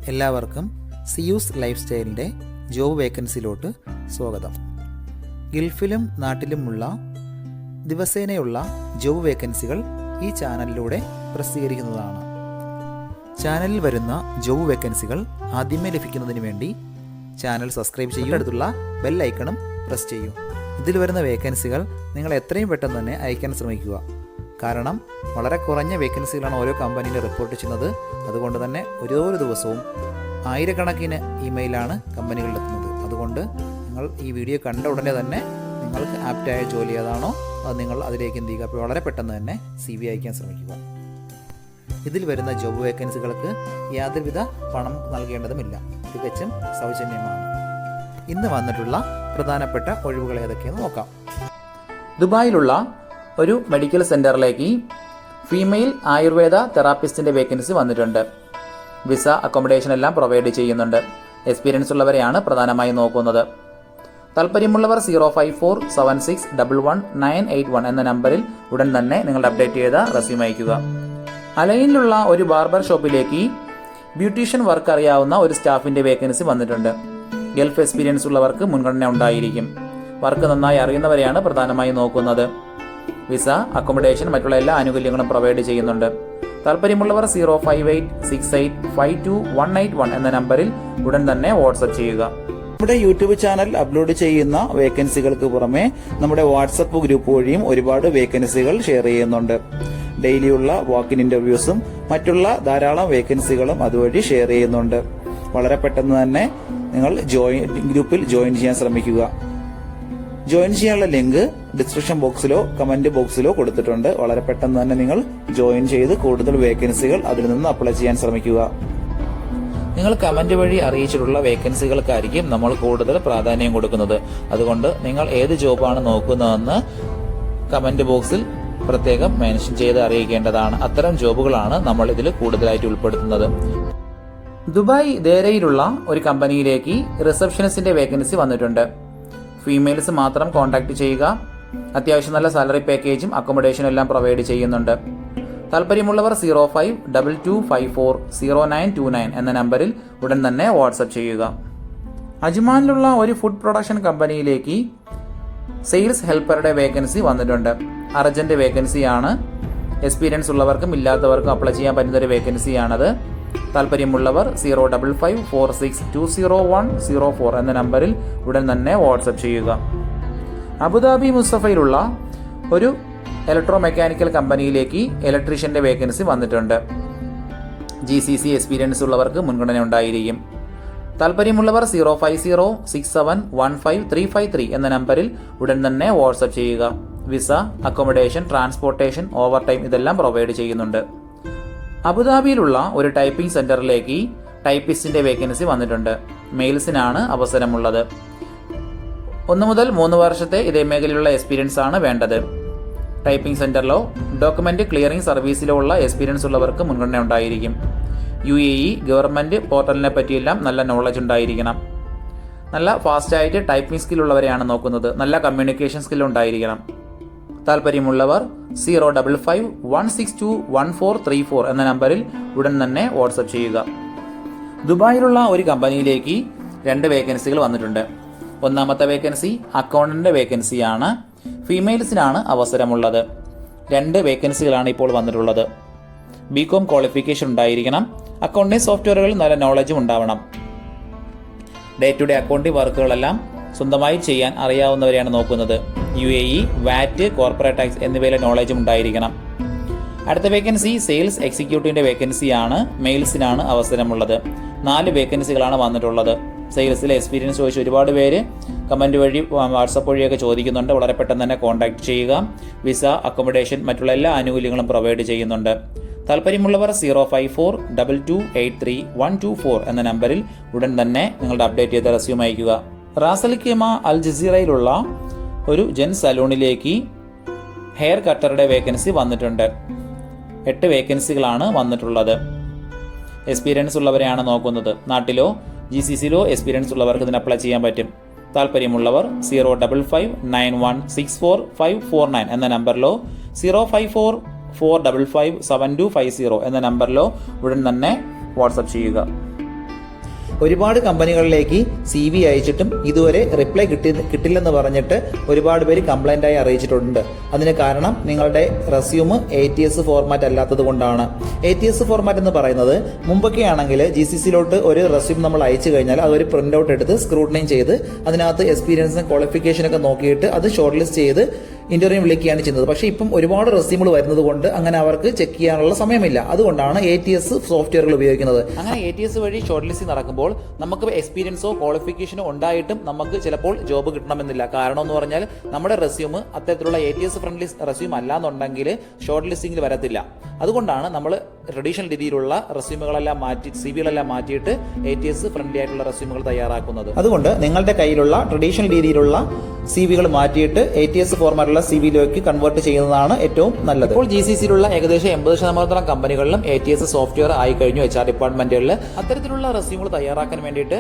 എല്ലാവർക്കും Zeus life സ്റ്റൈലിൻ്റെ job വേക്കൻസിയിലോട്ട് സ്വാഗതം. ഗൾഫിലും നാട്ടിലുമുള്ള ദിവസേനയുള്ള job വേക്കൻസികൾ ഈ ചാനലിലൂടെ പ്രസിദ്ധീകരിക്കുന്നതാണ്. ചാനലിൽ വരുന്ന ജോബ് വേക്കൻസികൾ ആദ്യമേ ലഭിക്കുന്നതിന് വേണ്ടി ചാനൽ സബ്സ്ക്രൈബ് ചെയ്യുക, അടുത്തുള്ള ബെൽ ഐക്കണും പ്രസ് ചെയ്യൂ. ഇതിൽ വരുന്ന വേക്കൻസികൾ നിങ്ങൾ എത്രയും പെട്ടെന്ന് തന്നെ അയക്കാൻ ശ്രമിക്കുക. കാരണം വളരെ കുറഞ്ഞ വേക്കൻസികളാണ് ഓരോ കമ്പനിയിൽ റിപ്പോർട്ട് ചെയ്യുന്നത്. അതുകൊണ്ട് തന്നെ ഓരോ ദിവസവും ആയിരക്കണക്കിന് ഇമെയിലാണ് കമ്പനികളിലെത്തുന്നത്. അതുകൊണ്ട് നിങ്ങൾ ഈ വീഡിയോ കണ്ട ഉടനെ തന്നെ നിങ്ങൾക്ക് ആപ്റ്റായ ജോലി ഏതാണോ അത് നിങ്ങൾ അതിലേക്ക് എന്ത് ചെയ്യുക, അപ്പോൾ വളരെ പെട്ടെന്ന് തന്നെ CV അയക്കാൻ ശ്രമിക്കുക. ഇതിൽ വരുന്ന ജോബ് വേക്കൻസികൾക്ക് യാതൊരുവിധ പണം നൽകേണ്ടതുമില്ല, തികച്ചും സൗജന്യമാണ്. ഇന്ന് വന്നിട്ടുള്ള പ്രധാനപ്പെട്ട ഒഴിവുകൾ ഏതൊക്കെയെന്ന് നോക്കാം. ദുബായിലുള്ള ഒരു മെഡിക്കൽ സെൻ്ററിലേക്ക് ഫീമെയിൽ ആയുർവേദ തെറാപ്പിസ്റ്റിൻ്റെ വേക്കൻസി വന്നിട്ടുണ്ട്. വിസ, അക്കോമഡേഷൻ എല്ലാം പ്രൊവൈഡ് ചെയ്യുന്നുണ്ട്. എക്സ്പീരിയൻസ് ഉള്ളവരെയാണ് പ്രധാനമായും നോക്കുന്നത്. താല്പര്യമുള്ളവർ 05476111981 എന്ന നമ്പറിൽ ഉടൻ തന്നെ നിങ്ങളുടെ അപ്ഡേറ്റ് ചെയ്ത റെസ്യൂം അയയ്ക്കുക. അലൈനിലുള്ള ഒരു ബാർബർ ഷോപ്പിലേക്ക് ബ്യൂട്ടീഷ്യൻ വർക്ക് അറിയാവുന്ന ഒരു സ്റ്റാഫിൻ്റെ വേക്കൻസി വന്നിട്ടുണ്ട്. ഗൾഫ് എക്സ്പീരിയൻസ് ഉള്ളവർക്ക് മുൻഗണന ഉണ്ടായിരിക്കും. വർക്ക് നന്നായി അറിയുന്നവരെയാണ് പ്രധാനമായും നോക്കുന്നത്. വിസ, അക്കോമഡേഷൻ മറ്റുള്ള എല്ലാ ആനുകൂല്യങ്ങളും പ്രൊവൈഡ് ചെയ്യുന്നുണ്ട്. താല്പര്യമുള്ളവർ 05868521881 എന്ന നമ്പറിൽ ഉടൻ തന്നെ വാട്സപ്പ് ചെയ്യുക. നമ്മുടെ യൂട്യൂബ് ചാനൽ അപ്ലോഡ് ചെയ്യുന്ന വേക്കൻസികൾക്ക് പുറമെ നമ്മുടെ വാട്സപ്പ് ഗ്രൂപ്പ് വഴിയും ഒരുപാട് വേക്കൻസികൾ ഷെയർ ചെയ്യുന്നുണ്ട്. ഡെയിലിയുള്ള വാക്കിൻ ഇന്റർവ്യൂസും മറ്റുള്ള ധാരാളം വേക്കൻസികളും അതുവഴി ഷെയർ ചെയ്യുന്നുണ്ട്. വളരെ പെട്ടെന്ന് തന്നെ നിങ്ങൾ ഗ്രൂപ്പിൽ ജോയിൻ ചെയ്യാൻ ശ്രമിക്കുക. ജോയിൻ ചെയ്യാനുള്ള ലിങ്ക് ഡിസ്ക്രിപ്ഷൻ ബോക്സിലോ കമന്റ് ബോക്സിലോ കൊടുത്തിട്ടുണ്ട്. വളരെ പെട്ടെന്ന് തന്നെ നിങ്ങൾ ജോയിൻ ചെയ്ത് കൂടുതൽ വേക്കൻസികൾ അതിൽ നിന്ന് അപ്ലൈ ചെയ്യാൻ ശ്രമിക്കുക. നിങ്ങൾ കമന്റ് വഴി അറിയിച്ചിട്ടുള്ള വേക്കൻസികൾക്കായിരിക്കും നമ്മൾ കൂടുതൽ പ്രാധാന്യം കൊടുക്കുന്നത്. അതുകൊണ്ട് നിങ്ങൾ ഏത് ജോബാണ് നോക്കുന്നതെന്ന് കമന്റ് ബോക്സിൽ പ്രത്യേകം മെൻഷൻ ചെയ്ത് അറിയിക്കേണ്ടതാണ്. അത്തരം ജോബുകളാണ് നമ്മൾ ഇതിൽ കൂടുതലായിട്ട് ഉൾപ്പെടുത്തുന്നത്. ദുബായ് ദേരയിലുള്ള ഒരു കമ്പനിയിലേക്ക് റിസപ്ഷനിസ്റ്റിന്റെ വേക്കൻസി വന്നിട്ടുണ്ട്. ഫീമെയിൽസ് മാത്രം കോൺടാക്ട് ചെയ്യുക. അത്യാവശ്യം നല്ല സാലറി പാക്കേജും അക്കോമഡേഷനും എല്ലാം പ്രൊവൈഡ് ചെയ്യുന്നുണ്ട്. താല്പര്യമുള്ളവർ 0522540929 എന്ന നമ്പറിൽ ഉടൻ തന്നെ വാട്സപ്പ് ചെയ്യുക. അജ്മാനിലുള്ള ഒരു ഫുഡ് പ്രൊഡക്ഷൻ കമ്പനിയിലേക്ക് സെയിൽസ് ഹെൽപ്പറുടെ വേക്കൻസി വന്നിട്ടുണ്ട്. അർജന്റ് വേക്കൻസിയാണ്. എക്സ്പീരിയൻസ് ഉള്ളവർക്കും ഇല്ലാത്തവർക്കും അപ്ലൈ ചെയ്യാൻ പറ്റുന്ന ഒരു വേക്കൻസിയാണത്. താല്പര്യമുള്ളവർ 05546201004 എന്ന നമ്പറിൽ ഉടൻ തന്നെ വാട്സപ്പ് ചെയ്യുക. അബുദാബി മുസഫയിലുള്ള ഒരു ഇലക്ട്രോ മെക്കാനിക്കൽ കമ്പനിയിലേക്ക് ഇലക്ട്രീഷ്യന്റെ വേക്കൻസി വന്നിട്ടുണ്ട്. GCC എക്സ്പീരിയൻസ് ഉള്ളവർക്ക് മുൻഗണന ഉണ്ടായിരിക്കും. താല്പര്യമുള്ളവർ 05067155353 എന്ന നമ്പറിൽ ഉടൻ തന്നെ വാട്സപ്പ് ചെയ്യുക. Visa, accommodation, transportation, over time ഇതെല്ലാം പ്രൊവൈഡ് ചെയ്യുന്നുണ്ട്. അബുദാബിയിലുള്ള ഒരു ടൈപ്പിംഗ് സെന്ററിലേക്ക് ടൈപ്പിസ്റ്റിന്റെ വേക്കൻസി വന്നിട്ടുണ്ട്. മെയിൽസിനാണ് അവസരമുള്ളത്. 1 മുതൽ 3 വർഷത്തെ ഇതേ മേഖലയിലുള്ള എക്സ്പീരിയൻസ് ആണ് വേണ്ടത്. ടൈപ്പിംഗ് സെന്ററിലോ ഡോക്യുമെന്റ് ക്ലിയറിംഗ് സർവീസിലോ ഉള്ള എക്സ്പീരിയൻസ് ഉള്ളവർക്ക് മുൻഗണന ഉണ്ടായിരിക്കും. UAE ഗവൺമെന്റ് പോർട്ടലിനെ പറ്റിയെല്ലാം നല്ല നോളജ് ഉണ്ടായിരിക്കണം. നല്ല ഫാസ്റ്റായിട്ട് ടൈപ്പിംഗ് സ്കിൽ ഉള്ളവരെയാണ് നോക്കുന്നത്. നല്ല കമ്മ്യൂണിക്കേഷൻ സ്കിൽ ഉണ്ടായിരിക്കണം. താല്പര്യമുള്ളവർ 05516211434 എന്ന നമ്പറിൽ ഉടൻ തന്നെ വാട്സപ്പ് ചെയ്യുക. ദുബായിലുള്ള ഒരു കമ്പനിയിലേക്ക് 2 വേക്കൻസികൾ വന്നിട്ടുണ്ട്. ഒന്നാമത്തെ വേക്കൻസി അക്കൗണ്ടന്റിന്റെ വേക്കൻസിയാണ്. ഫീമെയിൽസിനാണ് അവസരമുള്ളത്. 2 വേക്കൻസികളാണ് ഇപ്പോൾ വന്നിട്ടുള്ളത്. BCom ക്വാളിഫിക്കേഷൻ ഉണ്ടായിരിക്കണം. അക്കൗണ്ടിംഗ് സോഫ്റ്റ്വെയറുകളിൽ നല്ല നോളജും ഉണ്ടാവണം. ഡേ ടു ഡേ അക്കൗണ്ടിംഗ് വർക്കുകളെല്ലാം സ്വന്തമായി ചെയ്യാൻ അറിയാവുന്നവരെയാണ് നോക്കുന്നത്. UAE, VAT, കോർപ്പറേറ്റ് ടാക്സ് എന്നിവയിലെ നോളജും ഉണ്ടായിരിക്കണം. അടുത്ത വേക്കൻസി സെയിൽസ് എക്സിക്യൂട്ടീവിന്റെ വേക്കൻസിയാണ്. മെയിൽസിനാണ് അവസരമുള്ളത്. 4 വേക്കൻസികളാണ് വന്നിട്ടുള്ളത്. സെയിൽസിലെ എക്സ്പീരിയൻസ് ചോദിച്ച് ഒരുപാട് പേര് കമന്റ് വഴി വാട്സപ്പ് വഴിയൊക്കെ ചോദിക്കുന്നുണ്ട്. വളരെ പെട്ടെന്ന് തന്നെ കോൺടാക്ട് ചെയ്യുക. വിസ, അക്കോമഡേഷൻ മറ്റുള്ള എല്ലാ ആനുകൂല്യങ്ങളും പ്രൊവൈഡ് ചെയ്യുന്നുണ്ട്. താല്പര്യമുള്ളവർ 05422831224 എന്ന നമ്പറിൽ ഉടൻ തന്നെ നിങ്ങളുടെ അപ്ഡേറ്റ് ചെയ്ത റെസ്യൂം അയയ്ക്കുക. റാസൽ ഖൈമ അൽ ജസീറയിലുള്ള ഒരു ജെൻ സലൂണിലേക്ക് ഹെയർ കട്ടറുടെ വേക്കൻസി വന്നിട്ടുണ്ട്. 8 വേക്കൻസികളാണ് വന്നിട്ടുള്ളത്. എക്സ്പീരിയൻസ് ഉള്ളവരെയാണ് നോക്കുന്നത്. നാട്ടിലോ GCCയിലോ എക്സ്പീരിയൻസ് ഉള്ളവർക്ക് ഇതിന് അപ്ലൈ ചെയ്യാൻ പറ്റും. താല്പര്യമുള്ളവർ 055954549 എന്ന നമ്പറിലോ 05445557250 എന്ന നമ്പറിലോ ഉടൻ തന്നെ വാട്സപ്പ് ചെയ്യുക. ഒരുപാട് കമ്പനികളിലേക്ക് CV അയച്ചിട്ടും ഇതുവരെ റിപ്ലൈ കിട്ടില്ലെന്ന് പറഞ്ഞിട്ട് ഒരുപാട് പേര് കംപ്ലൈൻ്റ് ആയി അറിയിച്ചിട്ടുണ്ട്. അതിന് കാരണം നിങ്ങളുടെ റെസ്യൂം ATS ഫോർമാറ്റ് അല്ലാത്തത് കൊണ്ടാണ്. ATS ഫോർമാറ്റ് എന്ന് പറയുന്നത് മുമ്പൊക്കെ ആണെങ്കിൽ GCCയിലോട്ട് ഒരു റെസ്യൂം നമ്മൾ അയച്ചു കഴിഞ്ഞാൽ അതൊരു പ്രിന്റ് ഔട്ട് എടുത്ത് സ്ക്രൂട്ടനൈ ചെയ്ത് അതിനകത്ത് എക്സ്പീരിയൻസും ക്വാളിഫിക്കേഷനൊക്കെ നോക്കിയിട്ട് അത് ഷോർട്ട് ലിസ്റ്റ് ചെയ്ത് ഇന്റർവ്യൂ വിളിക്കുകയാണ് ചെയ്യുന്നത്. പക്ഷേ ഇപ്പം ഒരുപാട് റെസ്യൂമുകൾ വരുന്നത് കൊണ്ട് അങ്ങനെ അവർക്ക് ചെക്ക് ചെയ്യാനുള്ള സമയമില്ല. അതുകൊണ്ടാണ് ATS സോഫ്റ്റ്വെയറുകൾ ഉപയോഗിക്കുന്നത്. അങ്ങനെ ATS വഴി ഷോർട്ട് ലിസ്റ്റിംഗ് നടക്കുമ്പോൾ നമുക്ക് എക്സ്പീരിയൻസോ ക്വാളിഫിക്കേഷനോ ഉണ്ടായിട്ടും നമുക്ക് ചിലപ്പോൾ ജോബ് കിട്ടണമെന്നില്ല. കാരണം എന്ന് പറഞ്ഞാൽ നമ്മുടെ റെസ്യൂം അത്തരത്തിലുള്ള ATS ഫ്രണ്ട്ലി റെസ്യൂം അല്ലാന്നുണ്ടെങ്കിൽ ഷോർട്ട് ലിസ്റ്റിംഗിൽ വരത്തില്ല. അതുകൊണ്ടാണ് നമ്മൾ ട്രഡീഷണൽ രീതിയിലുള്ള റെസ്യൂമുകളെല്ലാം മാറ്റി CVകളെല്ലാം മാറ്റിയിട്ട് ATS ഫ്രണ്ട്ലി ആയിട്ടുള്ള റെസ്യൂമുകൾ തയ്യാറാക്കുന്നത്. അതുകൊണ്ട് നിങ്ങളുടെ കയ്യിലുള്ള ട്രഡീഷണൽ രീതിയിലുള്ള CVകൾ മാറ്റിയിട്ട് ATS ഫോർമാറ്റുള്ള CVയിലേക്ക് കൺവേർട്ട് ചെയ്യുന്നതാണ് ഏറ്റവും നല്ലത്. ഇപ്പോൾ GCCയിലുള്ള ഏകദേശം 80% കമ്പനികളിലും ATS സോഫ്റ്റ്വെയർ ആയി കഴിഞ്ഞു. HR ഡിപ്പാർട്ട്മെന്റുകളിൽ അത്തരത്തിലുള്ള റെസ്യൂമുകൾ തയ്യാറാക്കാൻ വേണ്ടിയിട്ട്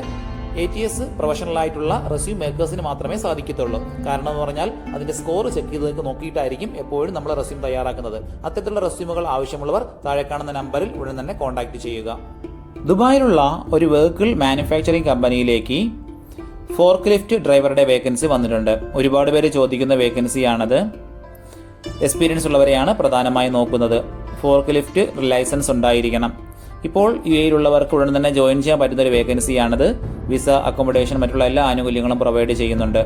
ATS പ്രൊഫഷണൽ ആയിട്ടുള്ള റെസ്യൂം മേക്കേഴ്സിന് മാത്രമേ സാധിക്കത്തുള്ളൂ. കാരണം എന്ന് പറഞ്ഞാൽ അതിന്റെ സ്കോർ ചെക്ക് ചെയ്ത് നോക്കിയിട്ടായിരിക്കും എപ്പോഴും നമ്മൾ റെസ്യൂം തയ്യാറാക്കുന്നത്. അത്തരത്തിലുള്ള റെസ്യൂമുകൾ ആവശ്യമുള്ളവർ താഴെ കാണുന്ന നമ്പറിൽ ഉടൻ തന്നെ കോൺടാക്ട് ചെയ്യുക. ദുബായിലുള്ള ഒരു വെഹിക്കിൾ മാനുഫാക്ചറിംഗ് കമ്പനിയിലേക്ക് ഫോർക്ക് ലിഫ്റ്റ് ഡ്രൈവറുടെ വേക്കൻസി വന്നിട്ടുണ്ട്. ഒരുപാട് പേര് ചോദിക്കുന്ന വേക്കൻസിയാണത്. എക്സ്പീരിയൻസ് ഉള്ളവരെയാണ് പ്രധാനമായും നോക്കുന്നത്. ഫോർക്ക് ലിഫ്റ്റ് ലൈസൻസ് ഉണ്ടായിരിക്കണം. ഇപ്പോൾ UAEയിലുള്ളവർക്ക് ഉടൻ തന്നെ ജോയിൻ ചെയ്യാൻ പറ്റുന്ന ഒരു വേക്കൻസിയാണത്. വിസ, അക്കോമഡേഷൻ, മറ്റുള്ള എല്ലാ ആനുകൂല്യങ്ങളും പ്രൊവൈഡ് ചെയ്യുന്നുണ്ട്.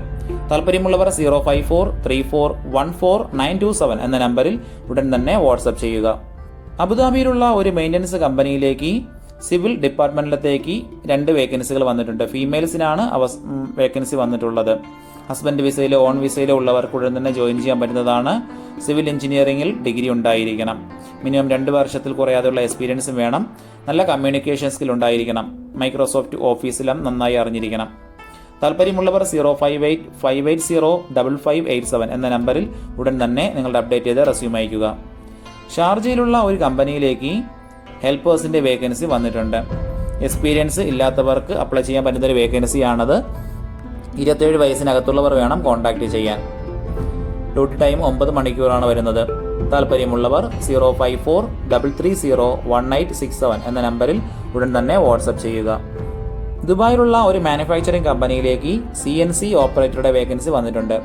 താല്പര്യമുള്ളവർ 05434149227 എന്ന നമ്പറിൽ ഉടൻ തന്നെ വാട്സപ്പ് ചെയ്യുക. അബുദാബിയിലുള്ള ഒരു മെയിൻ്റനൻസ് കമ്പനിയിലേക്ക് സിവിൽ ഡിപ്പാർട്ട്മെന്റിലത്തേക്ക് 2 വേക്കൻസികൾ വന്നിട്ടുണ്ട്. ഫീമെയിൽസിനാണ് വേക്കൻസി വന്നിട്ടുള്ളത്. ഹസ്ബൻഡ് വിസയിലോ ഓൺ വിസയിലോ ഉള്ളവർക്ക് ഉടൻ തന്നെ ജോയിൻ ചെയ്യാൻ പറ്റുന്നതാണ്. സിവിൽ എഞ്ചിനീയറിംഗിൽ ഡിഗ്രി ഉണ്ടായിരിക്കണം. മിനിമം 2 വർഷത്തിൽ കുറയാതെയുള്ള എക്സ്പീരിയൻസും വേണം. നല്ല കമ്മ്യൂണിക്കേഷൻ സ്കിൽ ഉണ്ടായിരിക്കണം. മൈക്രോസോഫ്റ്റ് ഓഫീസിലും നന്നായി അറിഞ്ഞിരിക്കണം. താല്പര്യമുള്ളവർ 05805805587 എന്ന നമ്പറിൽ ഉടൻ തന്നെ നിങ്ങളുടെ അപ്ഡേറ്റ് ചെയ്ത് റെസ്യൂം അയക്കുക. ഷാർജയിലുള്ള ഒരു കമ്പനിയിലേക്ക് ഹെൽപ്പേഴ്സിന്റെ വേക്കൻസി വന്നിട്ടുണ്ട്. എക്സ്പീരിയൻസ് ഇല്ലാത്തവർക്ക് അപ്ലൈ ചെയ്യാൻ പറ്റുന്ന ഒരു വേക്കൻസിയാണത്. 27 വയസ്സിനകത്തുള്ളവർ വേണം കോൺടാക്ട് ചെയ്യാൻ. ഡ്യൂട്ടി ടൈം 9 മണിക്കൂറാണ് വരുന്നത്. താല്പര്യമുള്ളവർ 05433011867 എന്ന നമ്പറിൽ ഉടൻ തന്നെ വാട്സപ്പ് ചെയ്യുക. ദുബായിലുള്ള ഒരു മാനുഫാക്ചറിംഗ് കമ്പനിയിലേക്ക് CNC ഓപ്പറേറ്ററുടെ വേക്കൻസി വന്നിട്ടുണ്ട്.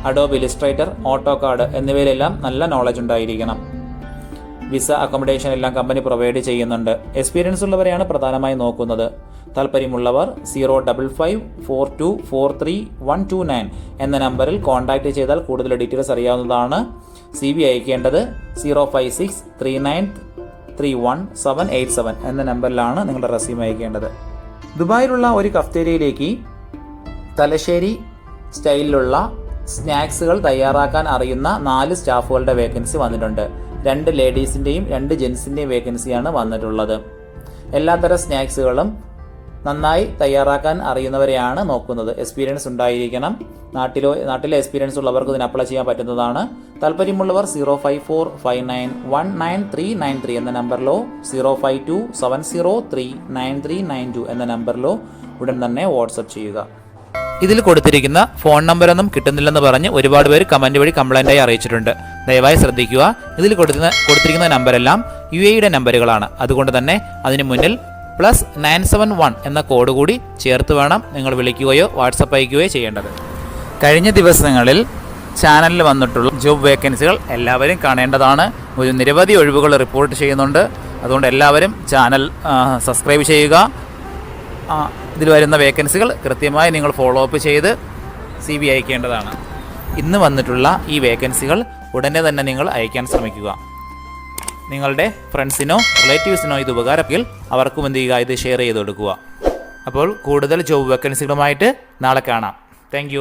അഡോബ് ഇലിസ്ട്രേറ്റർ, ഓട്ടോകാഡ് എന്നിവയിലെല്ലാം നല്ല നോളജ് ഉണ്ടായിരിക്കണം. വിസ, അക്കോമഡേഷൻ എല്ലാം കമ്പനി പ്രൊവൈഡ് ചെയ്യുന്നുണ്ട്. എക്സ്പീരിയൻസ് ഉള്ളവരെയാണ് പ്രധാനമായി നോക്കുന്നത്. താല്പര്യമുള്ളവർ 05542431129 എന്ന നമ്പറിൽ കോൺടാക്ട് ചെയ്താൽ കൂടുതൽ ഡീറ്റെയിൽസ് അറിയാവുന്നതാണ്. CV അയക്കേണ്ടത് 056393187 എന്ന നമ്പറിലാണ് നിങ്ങളുടെ റെസ്യൂം അയക്കേണ്ടത്. ദുബായിലുള്ള ഒരു കഫ്തേരിയയിലേക്ക് തലശ്ശേരി സ്റ്റൈലിലുള്ള സ്നാക്സുകൾ തയ്യാറാക്കാൻ അറിയുന്ന 4 സ്റ്റാഫുകളുടെ വേക്കൻസി വന്നിട്ടുണ്ട്. 2 ലേഡീസിൻ്റെയും 2 ജെൻസിൻ്റെയും വേക്കൻസിയാണ് വന്നിട്ടുള്ളത്. എല്ലാത്തരം സ്നാക്സുകളും നന്നായി തയ്യാറാക്കാൻ അറിയുന്നവരെയാണ് നോക്കുന്നത്. എക്സ്പീരിയൻസ് ഉണ്ടായിരിക്കണം. നാട്ടിലെ എക്സ്പീരിയൻസ് ഉള്ളവർക്ക് ഇതിന് അപ്ലൈ ചെയ്യാൻ പറ്റുന്നതാണ്. താല്പര്യമുള്ളവർ 054599393 എന്ന നമ്പറിലോ 05270399392 എന്ന നമ്പറിലോ ഉടൻ തന്നെ വാട്സപ്പ് ചെയ്യുക. ഇതിൽ കൊടുത്തിരിക്കുന്ന ഫോൺ നമ്പറൊന്നും കിട്ടുന്നില്ലെന്ന് പറഞ്ഞ് ഒരുപാട് പേര് കമന്റ് വഴി കംപ്ലൈൻ്റായി അറിയിച്ചിട്ടുണ്ട്. ദയവായി ശ്രദ്ധിക്കുക. ഇതിൽ കൊടുത്തിരിക്കുന്ന നമ്പരെല്ലാം UAEയുടെ നമ്പറുകളാണ്. അതുകൊണ്ട് തന്നെ അതിന് മുന്നിൽ +971 എന്ന കോഡ് കൂടി ചേർത്ത് വേണം നിങ്ങൾ വിളിക്കുകയോ വാട്സപ്പ് അയക്കുകയോ ചെയ്യേണ്ടത്. കഴിഞ്ഞ ദിവസങ്ങളിൽ ചാനലിൽ വന്നിട്ടുള്ള ജോബ് വേക്കൻസികൾ എല്ലാവരും കാണേണ്ടതാണ്. ഒരു നിരവധി ഒഴിവുകൾ റിപ്പോർട്ട് ചെയ്യുന്നുണ്ട്. അതുകൊണ്ട് എല്ലാവരും ചാനൽ സബ്സ്ക്രൈബ് ചെയ്യുക. ഇതിൽ വരുന്ന വേക്കൻസികൾ കൃത്യമായി നിങ്ങൾ ഫോളോ അപ്പ് ചെയ്ത് CV അയക്കേണ്ടതാണ്. ഇന്ന് വന്നിട്ടുള്ള ഈ വേക്കൻസികൾ ഉടനെ തന്നെ നിങ്ങൾ അയക്കാൻ ശ്രമിക്കുക. നിങ്ങളുടെ ഫ്രണ്ട്സിനോ റിലേറ്റീവ്സിനോ ഇത് ഉപകാരമെങ്കിൽ അവർക്കും എന്ത് ചെയ്യുക, ഇത് ഷെയർ ചെയ്ത് കൊടുക്കുക. അപ്പോൾ കൂടുതൽ ജോബ് വേക്കൻസികളുമായിട്ട് നാളെ കാണാം. താങ്ക്